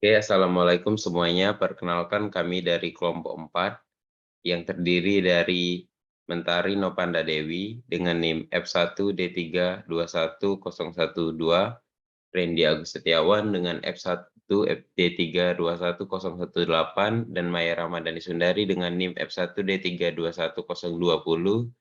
Oke, Assalamualaikum semuanya. Perkenalkan kami dari kelompok 4 yang terdiri dari Mentari Nopanda Dewi dengan NIM F1D3 21012, Randy Agus Setiawan dengan F1D3 21018, dan Maya Ramadhani Sundari dengan NIM F1D3 21020.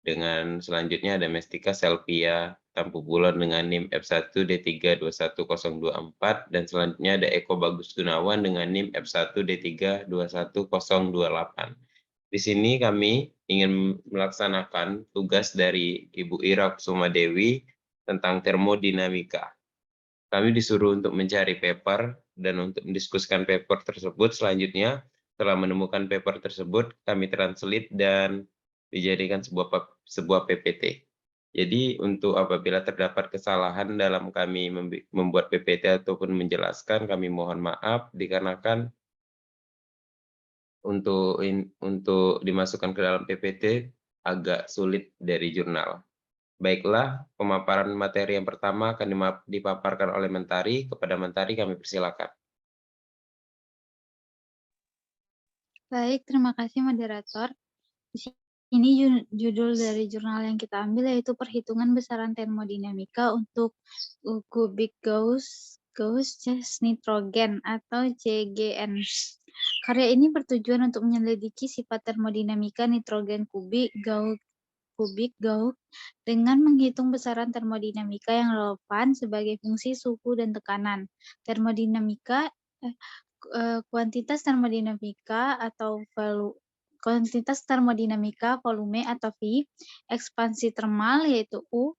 Dengan selanjutnya ada Mestika Selvia Tampu Bulan dengan NIM F1D3 21024, dan selanjutnya ada Eko Bagus Gunawan dengan NIM F1D3 21028. Di sini kami ingin melaksanakan tugas dari Ibu Ira Kusuma Dewi tentang termodinamika. Kami disuruh untuk mencari paper dan untuk mendiskusikan paper tersebut. Selanjutnya, setelah menemukan paper tersebut, kami translate dan dijadikan sebuah PPT. Jadi untuk apabila terdapat kesalahan dalam kami membuat PPT ataupun menjelaskan, kami mohon maaf dikarenakan untuk dimasukkan ke dalam PPT agak sulit dari jurnal. Baiklah, pemaparan materi yang pertama akan dipaparkan oleh Mentari. Kepada Mentari kami persilakan. Baik, terima kasih moderator. Di sini judul dari jurnal yang kita ambil yaitu Perhitungan Besaran Termodinamika untuk Kubik Gauss Nitrogen atau CGN. Karya ini bertujuan untuk menyelidiki sifat termodinamika nitrogen kubik Gauss dengan menghitung besaran termodinamika yang relevan sebagai fungsi suhu dan tekanan. Kuantitas termodinamika volume atau V, ekspansi termal yaitu U,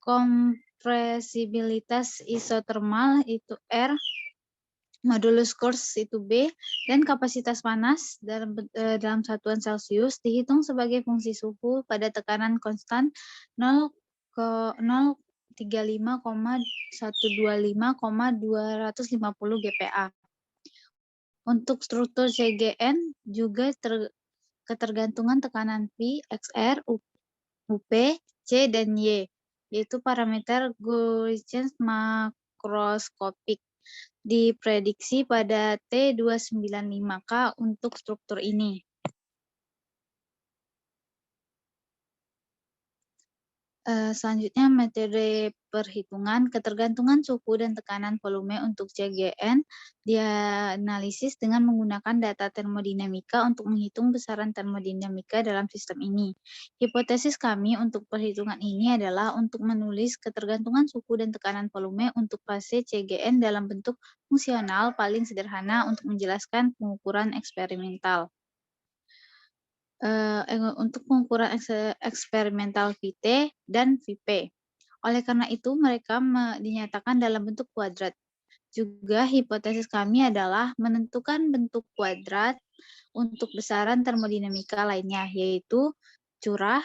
kompresibilitas isotermal itu R, modulus Course itu B, dan kapasitas panas dalam satuan Celcius dihitung sebagai fungsi suhu pada tekanan konstan 0,125,250 GPa. Untuk struktur CGN juga ketergantungan tekanan V, XR, UP, C, dan Y, yaitu parameter Gaussian makroskopik. Diprediksi pada T295K untuk struktur ini. Selanjutnya metode perhitungan ketergantungan suhu dan tekanan volume untuk CGN dianalisis dengan menggunakan data termodinamika untuk menghitung besaran termodinamika dalam sistem ini. Hipotesis kami untuk perhitungan ini adalah untuk menulis ketergantungan suhu dan tekanan volume untuk fase CGN dalam bentuk fungsional paling sederhana untuk menjelaskan pengukuran eksperimental. Untuk pengukuran eksperimental VT dan VP. Oleh karena itu, mereka dinyatakan dalam bentuk kuadrat. Juga hipotesis kami adalah menentukan bentuk kuadrat untuk besaran termodinamika lainnya, yaitu curah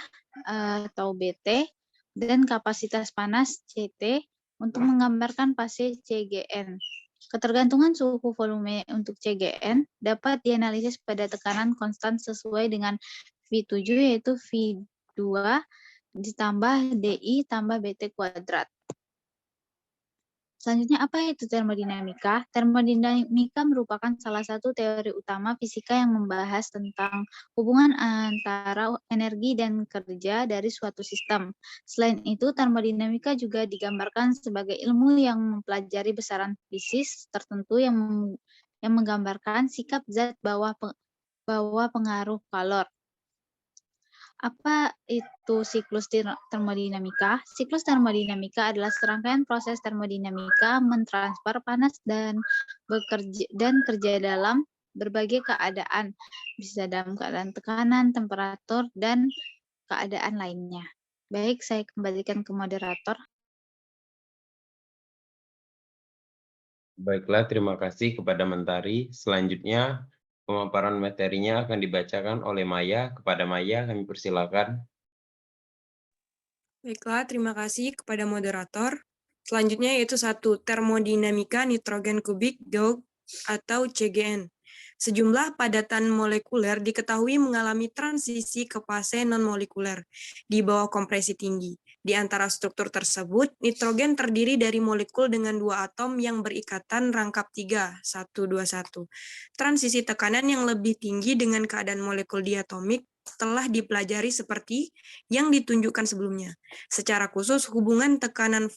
atau BT dan kapasitas panas CT untuk menggambarkan fase CGN. Ketergantungan suhu volume untuk CGN dapat dianalisis pada tekanan konstan sesuai dengan V7 yaitu V2 ditambah DI tambah BT kuadrat. Selanjutnya, apa itu termodinamika? Termodinamika merupakan salah satu teori utama fisika yang membahas tentang hubungan antara energi dan kerja dari suatu sistem. Selain itu, termodinamika juga digambarkan sebagai ilmu yang mempelajari besaran fisis tertentu yang menggambarkan sikap zat bawah pengaruh kalor. Apa itu siklus termodinamika? Siklus termodinamika adalah serangkaian proses termodinamika mentransfer panas dan kerja dalam berbagai keadaan, bisa dalam keadaan tekanan, temperatur, dan keadaan lainnya. Baik, saya kembalikan ke moderator. Baiklah, terima kasih kepada Mentari. Selanjutnya, pemaparan materinya akan dibacakan oleh Maya. Kepada Maya, kami persilakan. Baiklah, terima kasih kepada moderator. Selanjutnya yaitu 1. Termodinamika nitrogen kubik Gauss atau CGN. Sejumlah padatan molekuler diketahui mengalami transisi ke fase non-molekuler di bawah kompresi tinggi. Di antara struktur tersebut, nitrogen terdiri dari molekul dengan 2 atom yang berikatan rangkap 3, 1, 2, 1. Transisi tekanan yang lebih tinggi dengan keadaan molekul diatomik telah dipelajari seperti yang ditunjukkan sebelumnya. Secara khusus, hubungan tekanan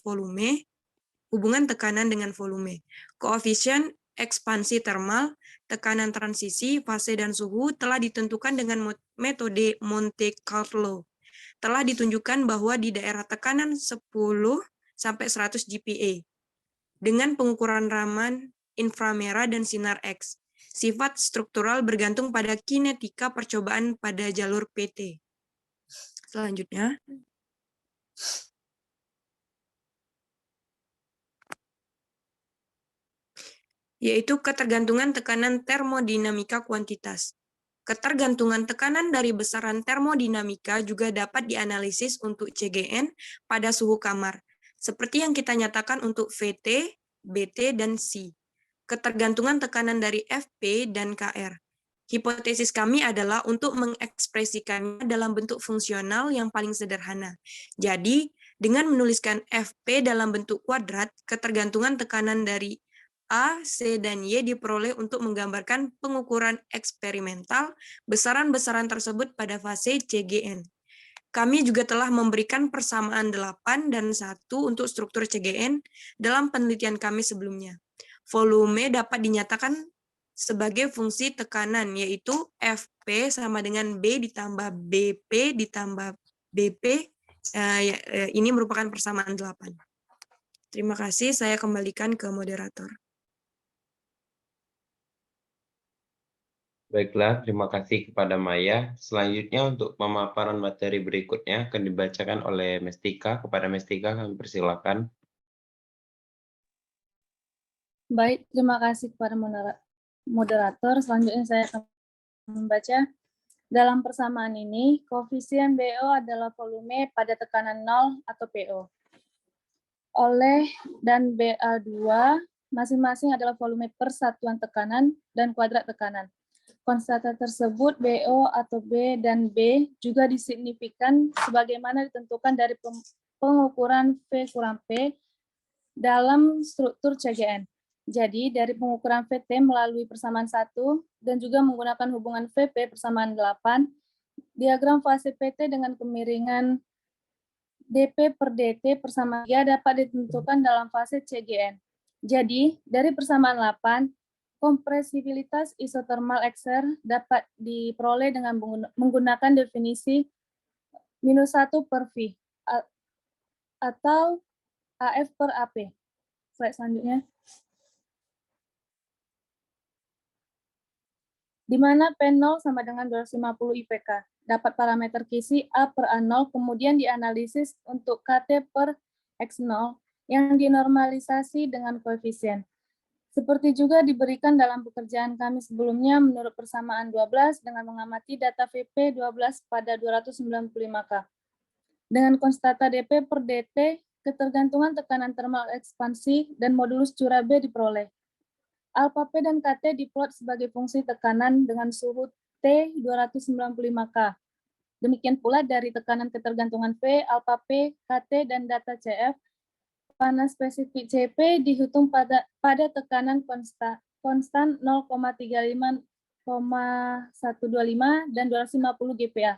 dengan volume, koefisien ekspansi termal, tekanan transisi, fase, dan suhu telah ditentukan dengan metode Monte Carlo. Telah ditunjukkan bahwa di daerah tekanan 10 sampai 100 GPa dengan pengukuran Raman, inframerah, dan sinar X. Sifat struktural bergantung pada kinetika percobaan pada jalur PT. Selanjutnya, yaitu ketergantungan tekanan termodinamika kuantitas. Ketergantungan tekanan dari besaran termodinamika juga dapat dianalisis untuk CGN pada suhu kamar, seperti yang kita nyatakan untuk VT, BT, dan C. Ketergantungan tekanan dari FP dan KR. Hipotesis kami adalah untuk mengekspresikannya dalam bentuk fungsional yang paling sederhana. Jadi, dengan menuliskan FP dalam bentuk kuadrat, ketergantungan tekanan dari A, C, dan Y diperoleh untuk menggambarkan pengukuran eksperimental besaran-besaran tersebut pada fase CGN. Kami juga telah memberikan persamaan 8 dan 1 untuk struktur CGN dalam penelitian kami sebelumnya. Volume dapat dinyatakan sebagai fungsi tekanan, yaitu Fp sama dengan B ditambah Bp ditambah Bp. Ini merupakan persamaan 8. Terima kasih, saya kembalikan ke moderator. Baiklah, terima kasih kepada Maya. Selanjutnya untuk pemaparan materi berikutnya akan dibacakan oleh Mestika. Kepada Mestika kami persilakan. Baik, terima kasih kepada moderator. Selanjutnya saya akan membaca. Dalam persamaan ini, koefisien BO adalah volume pada tekanan 0 atau PO. Oleh dan BA2 masing-masing adalah volume per satuan tekanan dan kuadrat tekanan. Konstanta tersebut BO atau B dan B juga disignifikan sebagaimana ditentukan dari pengukuran V kurang P dalam struktur CGN. Jadi, dari pengukuran VT melalui persamaan 1 dan juga menggunakan hubungan VP persamaan 8, diagram fase PT dengan kemiringan dP per dt persamaan 3 dapat ditentukan dalam fase CGN. Jadi, dari persamaan 8, kompresibilitas isotermal XR dapat diperoleh dengan menggunakan definisi -1 per V atau AF per AP. Slide selanjutnya. Di mana P0 sama dengan 250 IPK. Dapat parameter kisi A per A0, kemudian dianalisis untuk KT per X0 yang dinormalisasi dengan koefisien. Seperti juga diberikan dalam pekerjaan kami sebelumnya menurut persamaan 12 dengan mengamati data VP 12 pada 295K. Dengan konstanta dP per dt, ketergantungan tekanan termal ekspansi dan modulus curah B diperoleh. Alpha P dan KT diplot sebagai fungsi tekanan dengan suhu T 295K. Demikian pula dari tekanan ketergantungan V, alpha P, KT, dan data CF, panas spesifik CP dihitung pada tekanan konstan 0,35, 125 dan 250 GPa.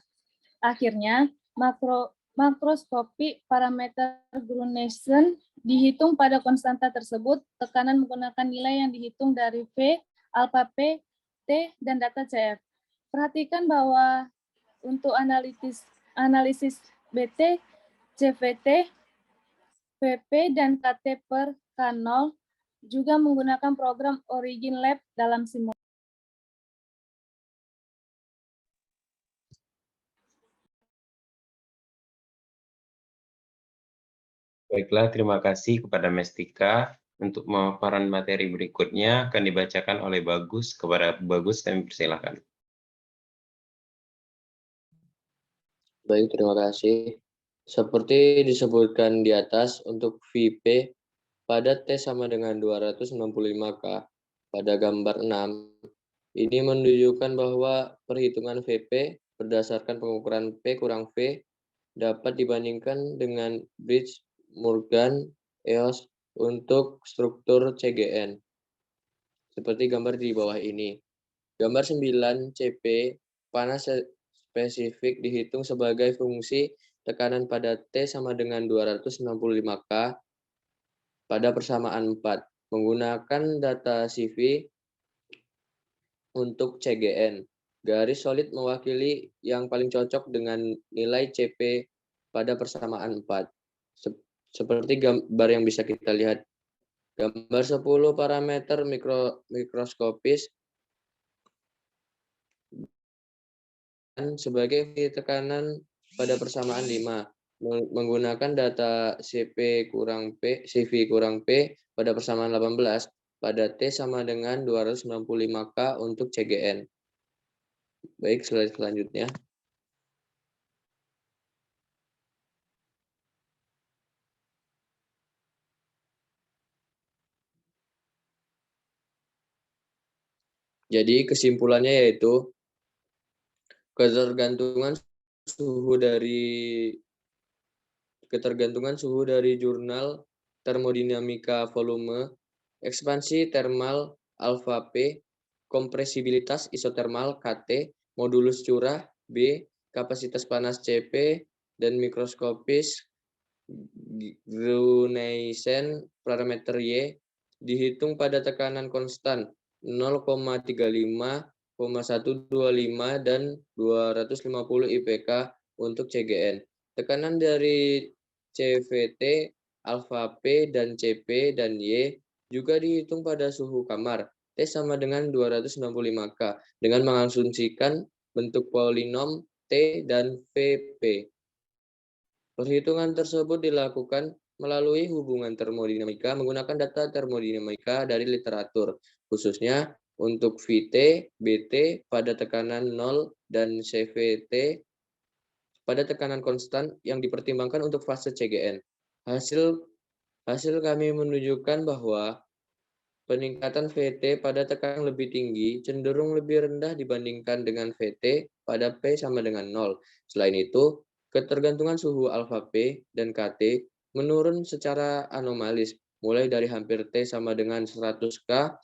Akhirnya, makroskopi parameter Grunneisen dihitung pada konstanta tersebut, tekanan menggunakan nilai yang dihitung dari V, alpha P, T, dan data CF. Perhatikan bahwa untuk analisis BT, CVT, PP, dan KT per K0 juga menggunakan program Origin Lab dalam simulasi. Baiklah, terima kasih kepada Mestika. Untuk pemaparan materi berikutnya akan dibacakan oleh Bagus. Kepada Bagus kami persilakan. Baik, terima kasih. Seperti disebutkan di atas, untuk VP pada T sama dengan 265K pada gambar 6, ini menunjukkan bahwa perhitungan VP berdasarkan pengukuran P kurang V dapat dibandingkan dengan Bridge-Morgan EOS untuk struktur CGN. Seperti gambar di bawah ini. Gambar 9 CP, panas spesifik dihitung sebagai fungsi tekanan pada T sama dengan 265 K pada persamaan 4. Menggunakan data CV untuk CGN. Garis solid mewakili yang paling cocok dengan nilai CP pada persamaan 4. Seperti gambar yang bisa kita lihat. Gambar 10 parameter mikroskopis dan sebagai tekanan pada persamaan 5. Menggunakan data CV kurang P pada persamaan 18 pada T sama dengan 265 K untuk CGN. Baik, slide selanjutnya. Jadi kesimpulannya yaitu ketergantungan suhu dari jurnal termodinamika volume, ekspansi termal alfa P, kompresibilitas isotermal KT, modulus curah B, kapasitas panas CP, dan mikroskopis Grunneisen parameter Y dihitung pada tekanan konstan 0,35, 125 dan 250 IPK untuk CGN. Tekanan dari CVT, alfa P dan CP dan Y juga dihitung pada suhu kamar. T sama dengan 265 K dengan mengasumsikan bentuk polinom T dan VP. Perhitungan tersebut dilakukan melalui hubungan termodinamika menggunakan data termodinamika dari literatur, khususnya untuk VT, BT pada tekanan 0 dan CVT pada tekanan konstan yang dipertimbangkan untuk fase CGN. Hasil kami menunjukkan bahwa peningkatan VT pada tekanan lebih tinggi cenderung lebih rendah dibandingkan dengan VT pada P sama dengan 0. Selain itu, ketergantungan suhu alfa P dan KT menurun secara anomalis, mulai dari hampir T sama dengan 100 K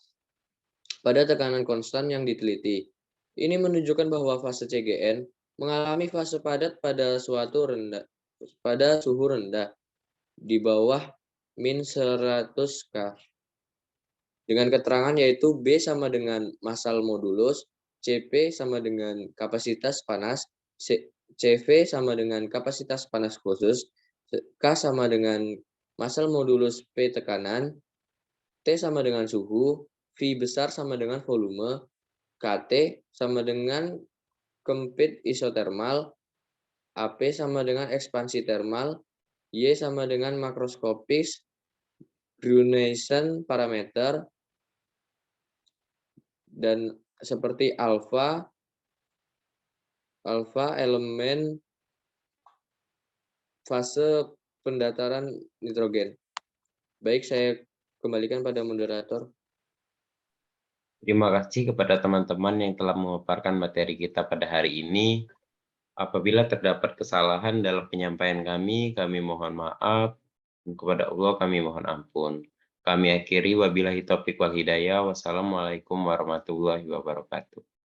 pada tekanan konstan yang diteliti. Ini menunjukkan bahwa fase CGN mengalami fase padat pada suhu rendah di bawah min 100 K. Dengan keterangan yaitu B sama dengan masal modulus, CP sama dengan kapasitas panas, CV sama dengan kapasitas panas khusus, K sama dengan masal modulus P tekanan, T sama dengan suhu, V besar sama dengan volume, KT sama dengan kempit isotermal, AP sama dengan ekspansi termal, Y sama dengan makroskopis, Grunneisen parameter, dan seperti alfa elemen fase pendataran nitrogen. Baik, saya kembalikan pada moderator. Terima kasih kepada teman-teman yang telah memaparkan materi kita pada hari ini. Apabila terdapat kesalahan dalam penyampaian kami mohon maaf. Kepada Allah kami mohon ampun. Kami akhiri wabillahi taufiq wal hidayah. Wassalamualaikum warahmatullahi wabarakatuh.